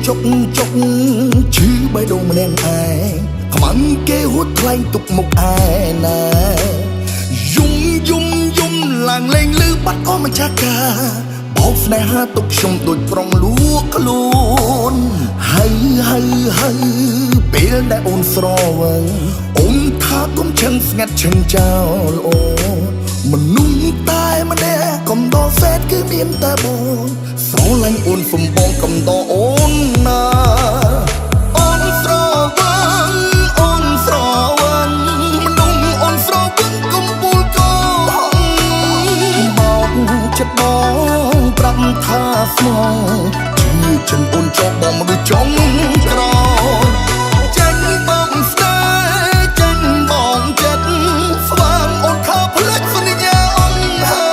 ចុកឈឺបេះដូងម្នាក់ឯងខ្មាំងគេហួតថ្លែងទុកមុខឯណាយំឡើងលេងលឺបាត់អស់ម្ចាស់កាបោកស្នេហាទុកខ្ញុំដូចប្រុងលួខ្លួនហើយពេលដែលអូនស្រវឹងអូនថាកុំឈឹងស្ងាត់ឈឹងចោលអូនមនុស្សតែម្នាក់កំដរសេតគឺមានតែបងស្រឡាញ់អូនសំបងកំដរអូនណាអូនស្រវឹងមនុស្សអូនស្រវឹងកំពូលកោបងចិត្តបងប្រាប់ថាស្មងជឿចិនអូនចោលបងមនុស្សចង់ក្រោយចាញ់បងស្នេហ៍ចាញ់បងចិត្តស្វាងអូនថាផ្លេចសន្យាអូនហើ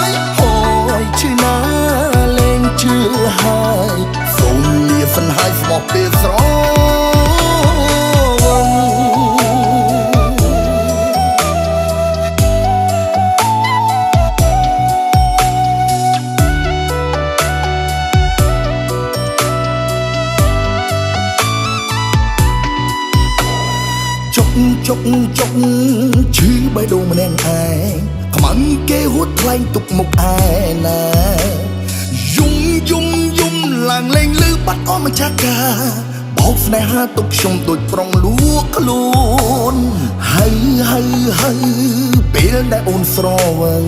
យហើយជឿណាលែងជឿហើយសូមលាសិនហើយស្មោះពេលស្រចុកឈឺបេះដូងម្នាក់ឯងខ្មាំងគេហួតថ្លែងទុកមុខឯណាយំឡើងលេងលឺបាត់អស់ម្ចាស់កាបោកស្នេហាទុកខ្ញុំដូចប្រុងលួខ្លួនហើយពេលដែលអូនស្រវឹង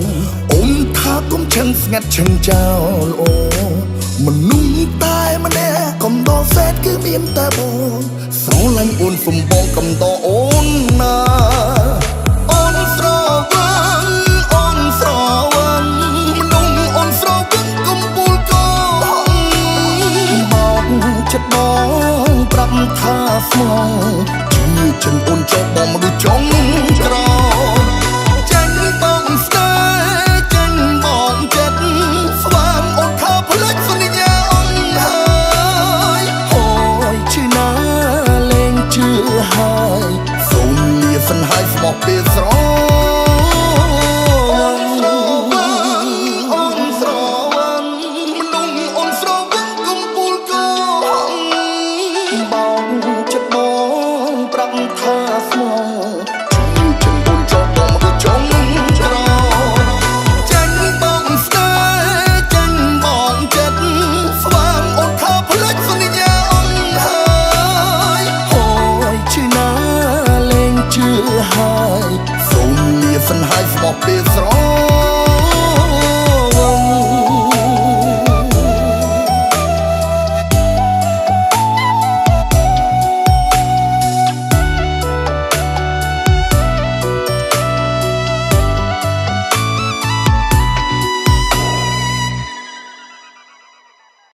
អូនថាកុំឈឹងស្ងាត់ឈឹងចោលអូមនុស្សតែម្នាក់កំដរសេតគឺមានតែបងស្រឡាញ់អូនសំបងកំដរអូនណា